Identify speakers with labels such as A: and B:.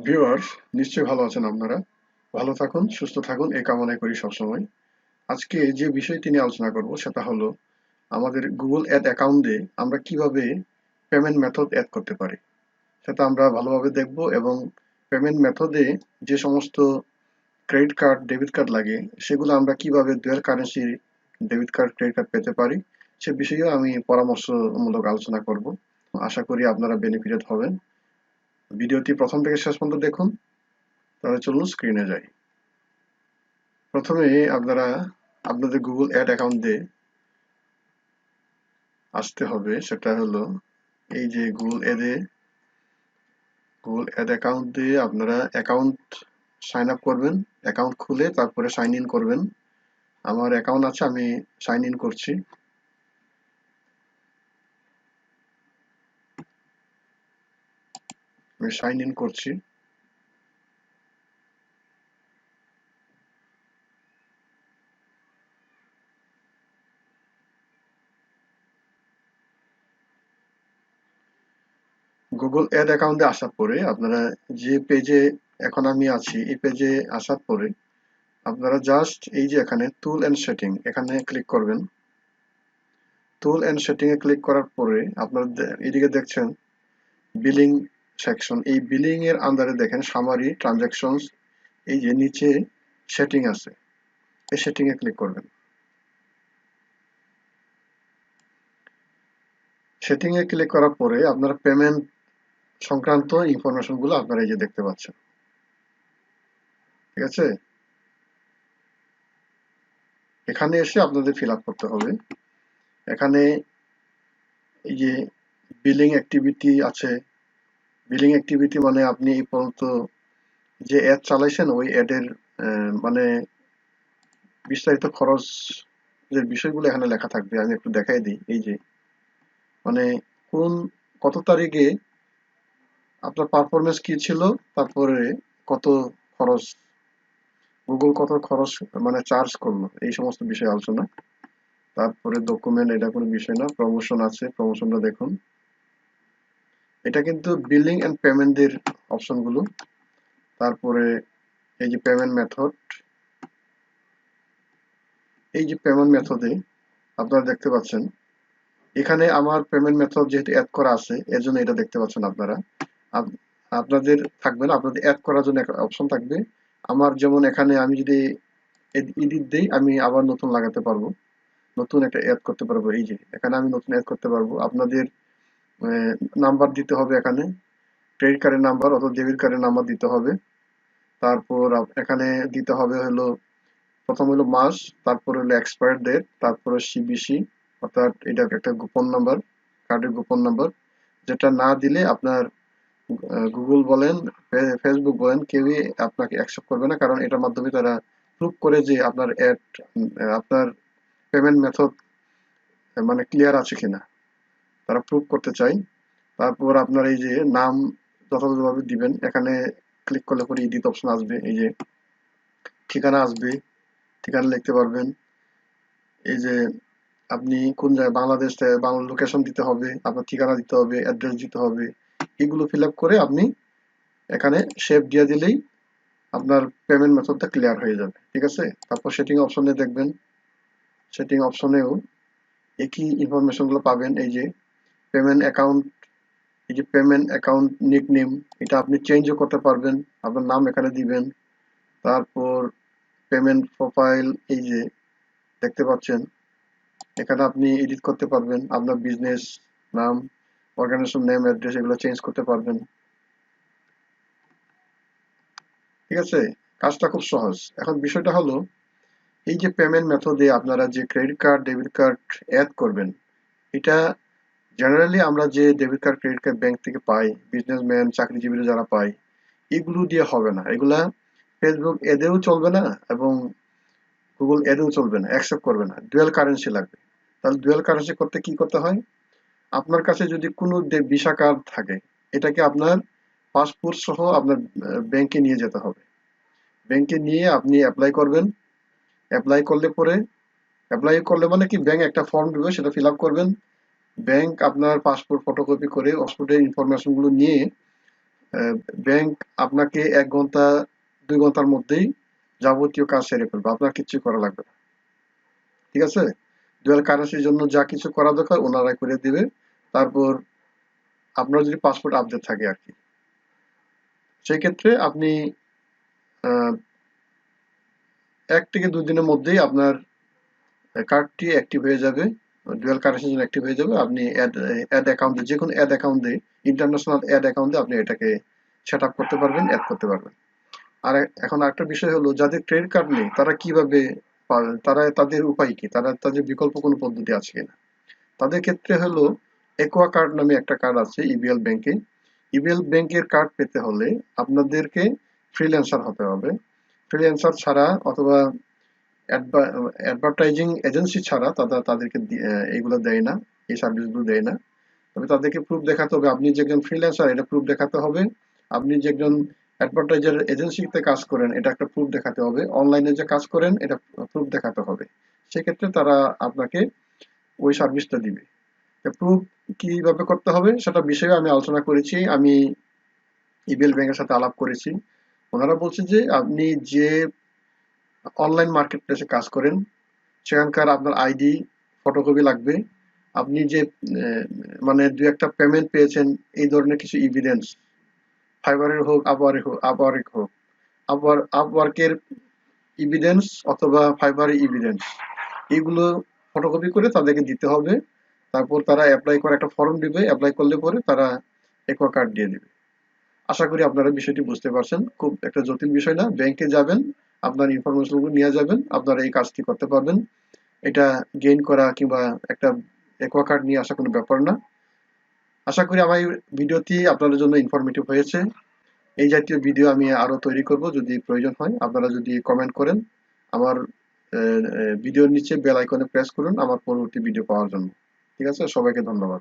A: Viewers, নিশ্চয়ই ভালো আছেন আপনারা। ভালো থাকুন, সুস্থ থাকুন এই কামনাই করি সবসময়। আজকে যে বিষয়টি নিয়ে আলোচনা করব সেটা হলো আমাদের গুগল অ্যাড অ্যাকাউন্টে আমরা কিভাবে পেমেন্ট মেথড অ্যাড করতে পারি। সেটা আমরা ভালোভাবে দেখব এবং পেমেন্ট মেথডে যে সমস্ত ক্রেডিট কার্ড, ডেবিট কার্ড লাগে সেগুলো আমরা কিভাবে dual currency debit card, credit card পেতে পারি সে বিষয়েও আমি পরামর্শমূলক আলোচনা করব। আশা করি আপনারা বেনিফিটেড হবেন। ভিডিওটি প্রথম থেকে শেষ পর্যন্ত দেখুন। তাহলে চলুন স্ক্রিনে যাই। প্রথমে আপনারা আপনাদের গুগল অ্যাড অ্যাকাউন্টে আসতে হবে। সেটা হলো এই যে গুগল অ্যাড অ্যাকাউন্ট দিয়ে আপনারা অ্যাকাউন্ট সাইন আপ করবেন। অ্যাকাউন্ট খুলে তারপরে সাইন ইন করবেন। আমার অ্যাকাউন্ট আছে, আমি সাইন ইন করছি। আমি সাইন ইন করছি। গুগল অ্যাড অ্যাকাউন্টে আসার পরে আপনারা যে পেজে এখন আমি আছি এই পেজে আসার পরে আপনারা জাস্ট এই যে এখানে টুল অ্যান্ড সেটিং এখানে ক্লিক করবেন। টুল অ্যান্ড সেটিং এ ক্লিক করার পরে আপনারা এদিকে দেখছেন বিলিং সেকশন। এই বিলিং এর আন্ডারে দেখেন সামারি ট্রানজাকশনস, এই যে নিচে সেটিং আছে, এই সেটিং এ ক্লিক করবেন। সেটিং এ ক্লিক করার পরে আপনারা পেমেন্ট সংক্রান্ত ইনফরমেশন গুলো আপনারা এই যে দেখতে পাচ্ছেন। ঠিক আছে, এখানে এসে আপনাদের ফিল আপ করতে হবে। এখানে এই যে বিলিং অ্যাক্টিভিটি আছে। বিলিং অ্যাক্টিভিটি মানে আপনি এই পর্যন্ত যে অ্যাড চালাইছেন ওই অ্যাডের মানে বিস্তারিত খরচ যে বিষয়গুলো এখানে লেখা থাকবে। আমি একটু দেখাই দিই। এই যে মানে কোন কত তারিখে আপনার পারফরমেন্স কি ছিল, তারপরে কত খরচ, গুগল কত খরচ মানে চার্জ করলো, এই সমস্ত বিষয়ে আলোচনা। তারপরে ডকুমেন্ট, এটা কোনো বিষয় না। প্রমোশন আছে, প্রমোশনটা দেখুন। এটা কিন্তু বিলিং এন্ড পেমেন্টের অপশন গুলো। তারপরে এই যে পেমেন্ট মেথড, এই যে পেমেন্ট মেথডে আপনারা দেখতে পাচ্ছেন এখানে আমার পেমেন্ট মেথড যেহেতু অ্যাড করা আছে এর জন্য এটা দেখতে পাচ্ছেন আপনারা। আপনাদের থাকবে না, আপনাদের অ্যাড করার জন্য একটা অপশন থাকবে। আমার যেমন এখানে আমি যদি এডিট দেই আমি আবার নতুন লাগাতে পারবো, নতুন একটা অ্যাড করতে পারবো। এই যে এখানে আমি নতুন অ্যাড করতে পারবো। আপনাদের নাম্বার দিতে হবে, এখানে ক্রেডিট কার্ডের নাম্বার অথবা ডেবিট কার্ডের নাম্বার দিতে হবে। তারপর এখানে দিতে হবে হলো প্রথম হলো মাস, তারপর হলো এক্সপায়ার ডেট, তারপরে সিবিসি অর্থাৎ এটা একটা গোপন নাম্বার, কার্ডের গোপন নাম্বার, যেটা না দিলে আপনার গুগল বলেন, ফেসবুক বলেন, কেউই আপনাকে অ্যাকসেপ্ট করবে না। কারণ এটার মাধ্যমে তারা প্রুভ করে যে আপনার অ্যাড, আপনার পেমেন্ট মেথড মানে ক্লিয়ার আছে কিনা তারা প্রুভ করতে চায়। তারপর আপনার এই যে নাম যথাযথভাবে দিবেন। এখানে ক্লিক করলে পরে এডিট অপশন আসবে। এই যে ঠিকানা আসবে, ঠিকানা লিখতে পারবেন। এই যে আপনি কোন জায়গায়, বাংলাদেশ থেকে বাংলা লোকেশন দিতে হবে, আপনার ঠিকানা দিতে হবে, অ্যাড্রেস দিতে হবে। এগুলো ফিল আপ করে আপনি এখানে সেভ দিয়ে দিলেই আপনার পেমেন্ট মেথডটা ক্লিয়ার হয়ে যাবে। ঠিক আছে, তারপর সেটিং অপশনে দেখবেন। সেটিং অপশনেও একই ইনফরমেশন গুলো পাবেন। এই যে পেমেন্ট অ্যাকাউন্ট, এই যে পেমেন্ট অ্যাকাউন্ট নিক নেম, এটা আপনি চেঞ্জও করতে পারবেন, আপনার নাম এখানে দিবেন। তারপর পেমেন্ট প্রোফাইল, এই যে দেখতে পাচ্ছেন এখানে আপনি এডিট করতে পারবেন, আপনার বিজনেস নাম, অর্গানাইজেশন নেম, অ্যাড্রেস এগুলো চেঞ্জ করতে পারবেন। ঠিক আছে, কাজটা খুব সহজ। এখন বিষয়টা হলো এই যে পেমেন্ট মেথডে আপনারা যে credit card, debit card add করবেন, এটা জেনারেলি আমরা যে debit card, credit card bank থেকে পাই, বিজনেসম্যান, চাকরিজীবীরা যারা পায়, এগুলো দিয়ে হবে না। এগুলা ফেসবুক এদেও চলবে না এবং গুগল এদেও চলবে না, অ্যাকসেপ্ট করবে না। ডুয়াল কারেন্সি লাগবে। তাহলে ডুয়াল কারেন্সি করতে কি করতে হয়? আপনার কাছে যদি কোনো ভিসা কার্ড থাকে, এটাকে আপনার পাসপোর্ট সহ আপনার ব্যাংকে নিয়ে যেতে হবে। ব্যাংকে নিয়ে আপনি অ্যাপ্লাই করবেন। অ্যাপ্লাই করলে মানে কি, ব্যাংক একটা ফর্ম দিবে, সেটা ফিল আপ করবেন। ব্যাংক আপনার পাসপোর্ট ফটোকপি করে পাসপোর্টের ইনফরমেশন গুলো নিয়ে ব্যাংক আপনাকে 1 ঘন্টা 2 ঘন্টার মধ্যেই যাবতীয় কাজ সেরে ফেলবে, আপনার কিচ্ছু করা লাগবে না। ঠিক আছে? ডুয়াল কারেন্সির জন্য যা কিছু করা দরকার ওনারাই করে দিবে। তারপর আপনার যদি পাসপোর্ট আপডেট থাকে আর কি, সেই ক্ষেত্রে আপনি 1 থেকে 2 দিনের মধ্যেই আপনার কার্ডটি অ্যাক্টিভ হয়ে যাবে, ডুয়াল কারেন্সির জন্য অ্যাক্টিভ হয়ে যাবে। আপনি অ্যাড অ্যাকাউন্টে, যে কোনো অ্যাড অ্যাকাউন্টে, ইন্টারন্যাশনাল অ্যাড অ্যাকাউন্টে আপনি এটাকে সেট আপ করতে পারবেন, অ্যাড করতে পারবেন। আর এখন আরেকটা বিষয় হলো, যাদের ক্রেডিট কার্ড নেই তারা কিভাবে পাবেন, তাদের উপায় কি, তাদের বিকল্প কোনো পদ্ধতি আছে কিনা। তাদের ক্ষেত্রে হলো একুয়া কার্ড নামে একটা কার্ড আছে ইবিএল ব্যাংকে। ইবিএল ব্যাংকের কার্ড পেতে হলে আপনাদেরকে ফ্রিল্যান্সার হতে হবে। ফ্রিল্যান্সার ছাড়া অথবা অ্যাডভার্টাইজিং এজেন্সি ছাড়া তাদেরকে এইগুলো দেয় না, এই সার্ভিসগুলো দেয় না। তবে তাদেরকে প্রুফ দেখাতে হবে আপনি যে একজন ফ্রিল্যান্সার, এটা প্রুফ দেখাতে হবে। আপনি যে একজন অ্যাডভার্টাইজার এজেন্সিতে কাজ করেন, এটা একটা প্রুফ দেখাতে হবে। অনলাইনে যে কাজ করেন, এটা প্রুফ দেখাতে হবে। সেক্ষেত্রে তারা আপনাকে ওই সার্ভিসটা দিবে। প্রুফ কিভাবে করতে হবে সেটা বিষয়ে আমি আলোচনা করেছি, আমি ইবিএল ব্যাংকের সাথে আলাপ করেছি। ওনারা বলছে যে আপনি যে অনলাইন মার্কেট প্লেসে কাজ করেন সেখানকার আপনার আইডি ফটোকপি লাগবে। আপনি যে মানে দু একটা পেমেন্ট পেয়েছেন এই ধরনের কিছু এভিডেন্স, ফাইবারের হোক, আপওয়ার্ক হোক, আপওয়ার্কের এভিডেন্স অথবা ফাইবারের এভিডেন্স, এইগুলো ফটোকপি করে তাদেরকে দিতে হবে। তারপর তারা অ্যাপ্লাই করে একটা ফর্ম দিবে, অ্যাপ্লাই করলে পরে তারা একোয়া কার্ড দিয়ে দিবে। আশা করি আপনারা বিষয়টি বুঝতে পারছেন, খুব একটা জটিল বিষয় না। ব্যাংকে যাবেন, আপনার ইনফরমেশনগুলো নিয়ে যাবেন, আপনারা এই কাজটি করতে পারবেন। এটা গেইন করা কিংবা একটা একোয়া কার্ড নিয়ে আসা কোনো ব্যাপার না। আশা করি আমার এই ভিডিওটি আপনাদের জন্য ইনফরমেটিভ হয়েছে। এই জাতীয় ভিডিও আমি আরো তৈরি করব যদি প্রয়োজন হয়। আপনারা যদি কমেন্ট করেন, আমার ভিডিওর নিচে বেল আইকনে প্রেস করুন আমার পরবর্তী ভিডিও পাওয়ার জন্য। ঠিক আছে? সবাইকে ধন্যবাদ।